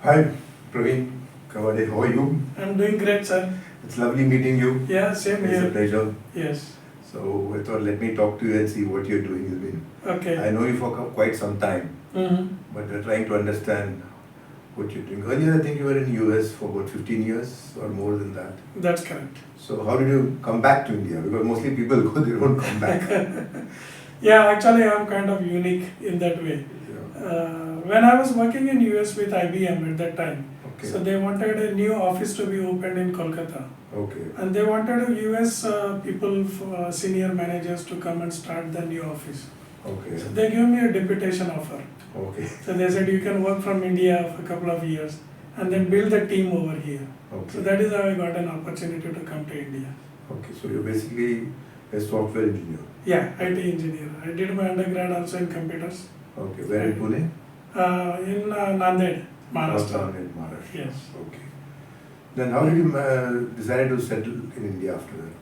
Hi, Praveen. Kawade, how are you? I'm doing great, sir. It's lovely meeting you. Yeah, same It's a here. pleasure. Yes. So I thought let me talk to you and see what you're doing. Okay. I know you for quite some time, Mm-hmm. but we're trying to understand what you're doing. Earlier, I think you were in US for about 15 years or more than that. That's correct. So how did you come back to India? Because mostly people go, they don't come back. Yeah, actually, I'm kind of unique in that way. Yeah. When I was working in US with IBM at that time, Okay. so they wanted a new office to be opened in Kolkata. Okay. And they wanted US people, senior managers to come and start the new office. Okay. So they gave me a deputation offer. Okay. So they said you can work from India for a couple of years and then build the team over here. Okay. So that is how I got an opportunity to come to India. Okay. So you're basically a software engineer. Yeah, IT engineer. I did my undergrad also in computers. Okay. Where in Pune? In Nanded, Maharashtra. In Maharashtra. Yes. Okay. Then how did you decide to settle in India after that?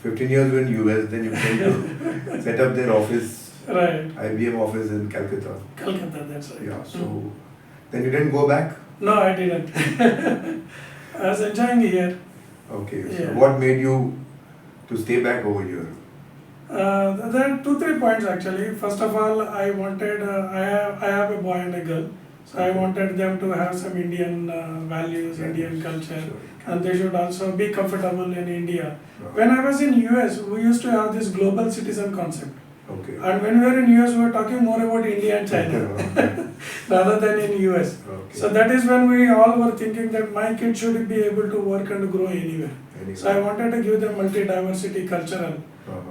15 years you were in US, then you came to set up their office, Right. IBM office in Calcutta. Calcutta, that's right. Yeah, so then you didn't go back? No, I didn't. I was enjoying here. Okay, so Yeah. what made you to stay back over here? There are 2-3 points actually. First of all, I wanted, I have a boy and a girl. So I wanted them to have some Indian values, Indian culture. Sure. And they should also be comfortable in India. Yeah. When I was in US, we used to have this global citizen concept. Okay. And when we were in US, we were talking more about India and China rather than in US. Okay. So that is when we all were thinking that my kid should be able to work and grow anywhere. Anyway. So I wanted to give them multi-diversity cultural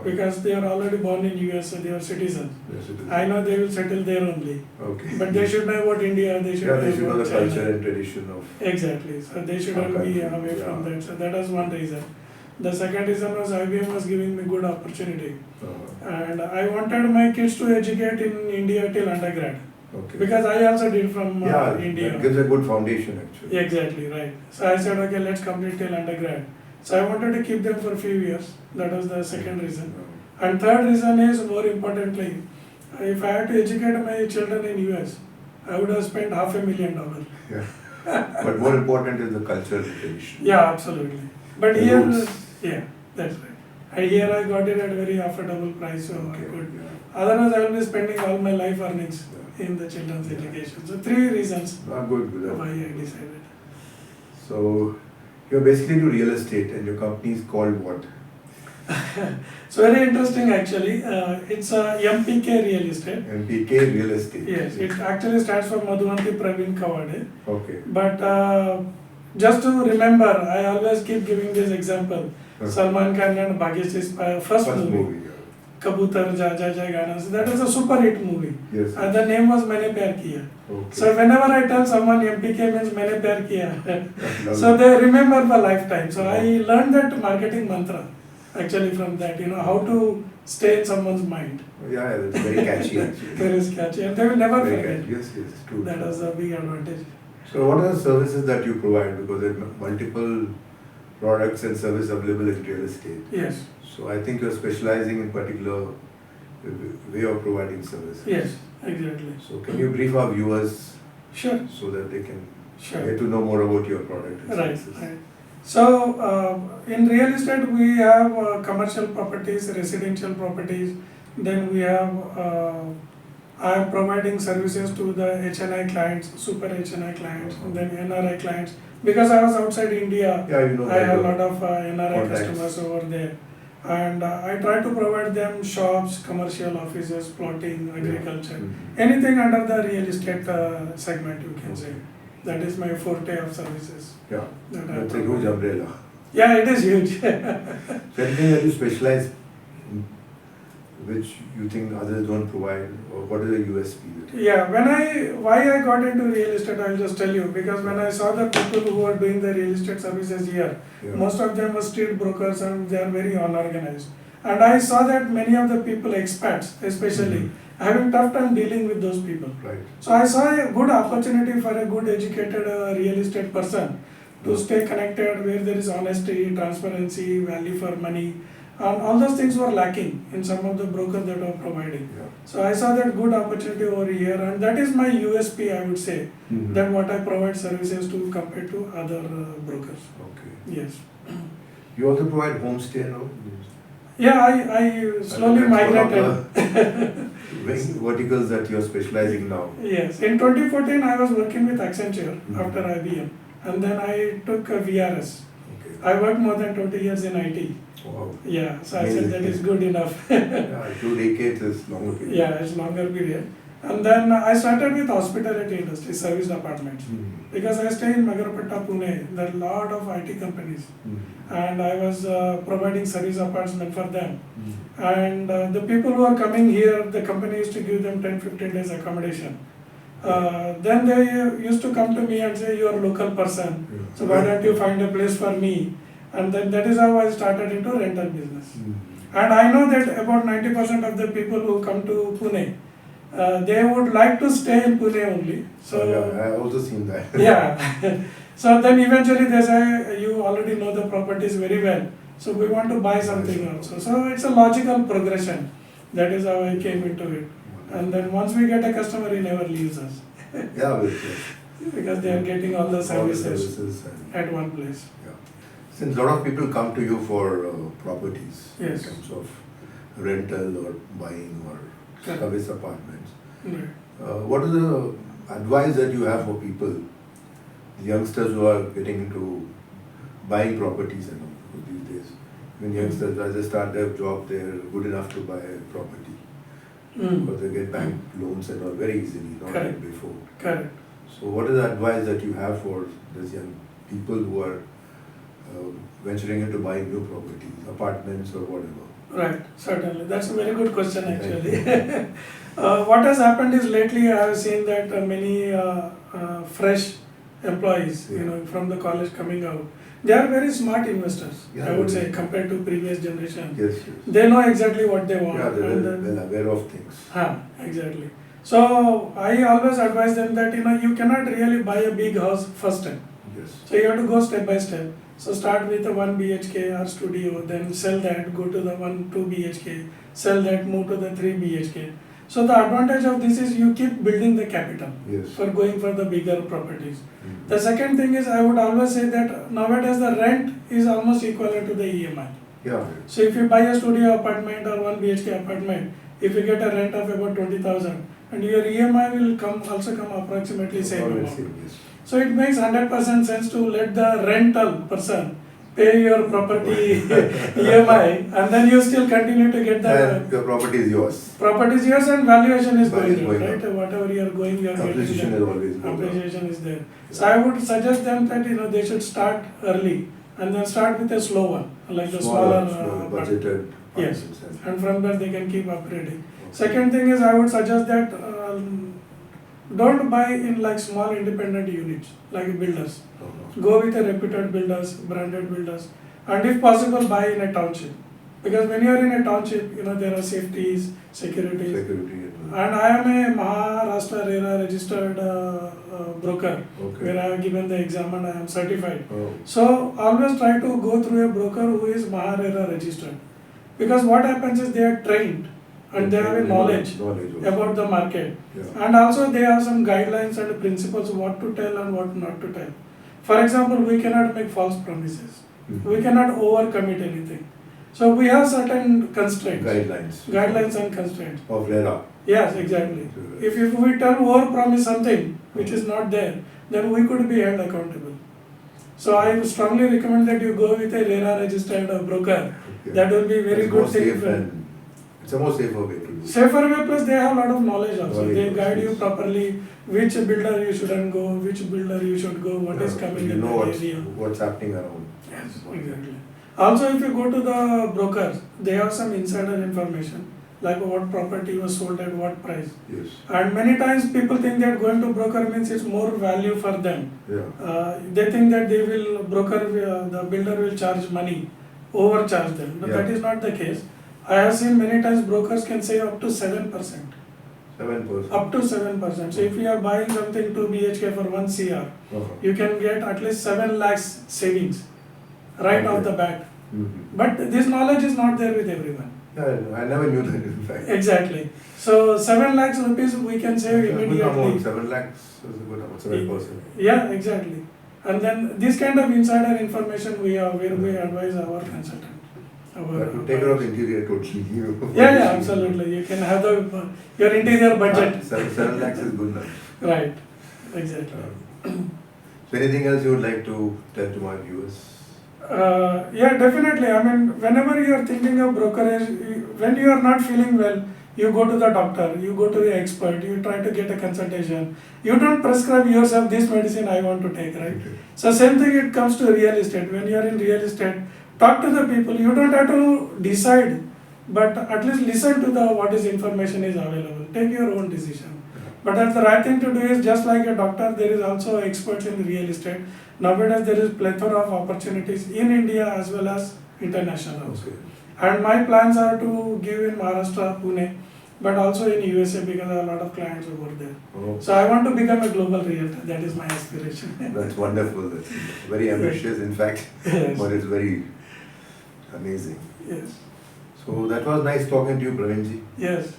because they are already born in US, so they are citizens. Yes, it is. I know they will settle there only. Okay. But they should know about India, they should Yeah, know they should know about the China. culture and tradition of. Exactly. So they shouldn't Our be country, away from yeah. that. So that was one reason. The second reason was IBM was giving me good opportunity. And I wanted my kids to educate in India till undergrad. Okay. Because I also did from Yeah, India. that gives a good foundation actually. Exactly, right. So I said, okay, let's complete till undergrad. So I wanted to keep them for a few years. That was the second reason. And third reason is, more importantly, if I had to educate my children in US, I would have spent $500,000. Yeah. But more important is the cultural tradition. Yeah, absolutely. But The here, roots. yeah, that's right. And here I got it at a very affordable price, so I could. Yeah. Otherwise, I will be spending all my life earnings Yeah. in the children's Yeah. education. So 3 reasons Good. why I decided. So you're basically into real estate and your company is called what? So very interesting actually. It's a MPK Real Estate. MPK Real Estate. Yes, it actually stands for Madhuvanti Praveen Kawade. Okay. But just to remember, I always keep giving this example. Salman Khan and Bhagyashree first movie. Kabutar Ja Ja Ja Gana. So that was a super hit movie. Yes. And the name was Maine Pyar Kiya. Okay. So whenever I tell someone MPK means Maine Pyar Kiya, Lovely. so they remember for lifetime. So I learned that marketing mantra actually from that, how to stay in someone's mind. Yeah, it's very catchy actually. Very catchy and they will never Very forget. catchy. Yes, true. That was a big advantage. So what are the services that you provide? Because there are multiple products and services available in real estate. Yes. So I think you're specializing in particular way of providing service. Yes, exactly. So can you brief our viewers Sure. so that they can Sure. get to know more about your product and Right, services? right. So in real estate we have commercial properties, residential properties. Then we have I am providing services to the HNI clients, super HNI clients, and then NRI clients. Because I was outside India, Yeah, you know I have a better. lot of NRI Contacts. customers over there. And I try to provide them shops, commercial offices, plotting, agriculture, anything under the real estate segment, you can say. That is my forte of services. Yeah, that I that's a provide. huge umbrella. Yeah, it is huge. So anything that you specialize in, which you think others don't provide, or what is the USP? Yeah, why I got into real estate, I'll just tell you, because when I saw the people who are doing the real estate services here, Yeah. most of them were street brokers and they are very unorganized. And I saw that many of the people, expats especially, having tough time dealing with those people. Right. So I saw a good opportunity for a good educated real estate person to stay connected where there is honesty, transparency, value for money, And all those things were lacking in some of the brokers that were providing. Yeah. So I saw that good opportunity over here, and that is my USP, I would say, that what I provide services to compared to other brokers. Okay. Yes. You also provide homestay now? Yeah, I slowly migrated. Verticals that you're specializing now. Yes, in 2014 I was working with Accenture after IBM, and then I took a VRS. Okay. I worked more than 20 years in IT. Wow. Yeah, so I said that is good enough. Yeah, 2 decades is longer period. Yeah, it's longer period. And then I started with hospitality industry, service departments. Because I stay in Magarpatta, Pune, there are a lot of IT companies. And I was providing service apartment for them. And the people who are coming here, the company used to give them 10-15 days accommodation. Then they used to come to me and say, you are a local person, so why don't you find a place for me? And then that is how I started into rental business. And I know that about 90% of the people who come to Pune, they would like to stay in Pune only. So yeah, I also seen that. yeah. So then eventually they say, you already know the properties very well, so we want to buy something also. So it's a logical progression. That is how I came into it. And then once we get a customer, he never leaves us. Yeah, Because they are getting all the services and, at one place. yeah. Since a lot of people come to you for properties Yes. in terms of rental or buying or Correct. service apartments, Right. what is the advice that you have for people, the youngsters who are getting into buying properties and all these days? When youngsters, as they start their job, they are good enough to buy a property. Because they get bank loans and all very easily, not Correct. like before. Correct. So what is the advice that you have for these young people who are venturing into buying new properties, apartments or whatever? Right, certainly. That's a very good question actually. What has happened is lately I have seen that many fresh employees, Yeah. from the college coming out, they are very smart investors, Yeah, I would say, yeah. compared to previous generation. Yes, yes. They know exactly what they want. Yeah, they're and then- well aware of things. Exactly. So I always advise them that you cannot really buy a big house first time. Yes. So you have to go step by step. So start with a 1 BHK or studio, then sell that, go to the 2 BHK, sell that, move to the 3 BHK. So the advantage of this is you keep building the capital Yes. for going for the bigger properties. The second thing is I would always say that nowadays the rent is almost equivalent to the EMI. Yeah. So if you buy a studio apartment or 1 BHK apartment, if you get a rent of about 20,000, and your EMI will also come approximately same Always amount. same, yes. So it makes 100% sense to let the rental person pay your property EMI, and then you still continue to get the And your property is yours. property is yours and valuation is Value is going going up, right? Whatever you are going, you are Appreciation getting is always good. appreciation is there. So I would suggest them that they should start early and then start with a slow one, like the smaller apartment. budgeted Yes, apartments and from there they can keep upgrading. Second thing is I would suggest that don't buy in like small independent units like builders. Go with a reputed builders, branded builders, and if possible buy in a township. Because when you are in a township, there are safeties, securities. Security. And I am a Maharashtra RERA registered broker, Okay. where I have given the exam and I am certified. Oh. So always try to go through a broker who is Maharashtra registered. Because what happens is they are trained and they have a knowledge also. about the market. Yeah. And also they have some guidelines and principles what to tell and what not to tell. For example, we cannot make false promises. We cannot overcommit anything. So we have certain constraints. Guidelines and constraints. Of RERA. Yes, exactly. If we tell overpromise something which is not there, then we could be held accountable. So I strongly recommend that you go with a RERA registered broker. Okay. That will be very It's good more thing. safe and it's a more safer way to do it. Safer way, plus they have a lot of knowledge also. Knowledge They also, guide you yes. properly, which builder you shouldn't go, which builder you should go, what is coming you in know the area. what's happening around. Yes, exactly. Also, if you go to the brokers, they have some insider information, like what property was sold at what price. Yes. And many times people think that going to broker means it's more value for them. Yeah. They think that the builder will charge money, overcharge them. But that is not the case. I have seen many times brokers can save up to 7%. 7%. Up to 7%. So if you are buying something 2 BHK for 1 CR, you can get at least 7 lakhs savings right off the bat. But this knowledge is not there with everyone. Yeah, I never knew that in fact. Exactly. So 7 lakhs rupees we can save That's a good immediately. amount. 7 lakhs is a good amount. 7%. Yeah, exactly. And then this kind of insider information we are where we advise our consultant. That would take care of interior totally. Yeah, absolutely. You can have your interior budget. 7 lakhs is good enough. Right. Exactly. So anything else you would like to tell to my viewers? Yeah, definitely. I mean, whenever you are thinking of brokerage, when you are not feeling well, you go to the doctor, you go to the expert, you try to get a consultation. You don't prescribe yourself this medicine I want to take, right? So same thing it comes to real estate. When you are in real estate, talk to the people. You don't have to decide, but at least listen to the what is information is available. Take your own decision. But that's the right thing to do is just like a doctor, there is also experts in real estate. Nowadays there is plethora of opportunities in India as well as international also. Okay. And my plans are to give in Maharashtra, Pune, but also in USA because there are a lot of clients over there. Oh. So I want to become a global realtor. That is my aspiration. That's wonderful. That's very ambitious, in fact, Yes. but it's very amazing. Yes. So that was nice talking to you, Praveenji. Yes.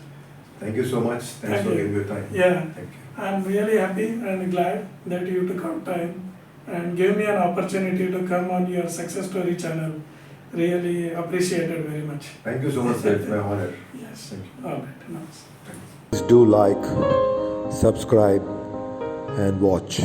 Thank you so much. Thanks Thank for you. giving your time. Yeah. Thank you. I'm really happy and glad that you took out time and gave me an opportunity to come on your success story channel. Really appreciated very much. Thank you so much, sir. It's my honor. Yes. Thank you. All right. Nice. Please do like, subscribe, and watch.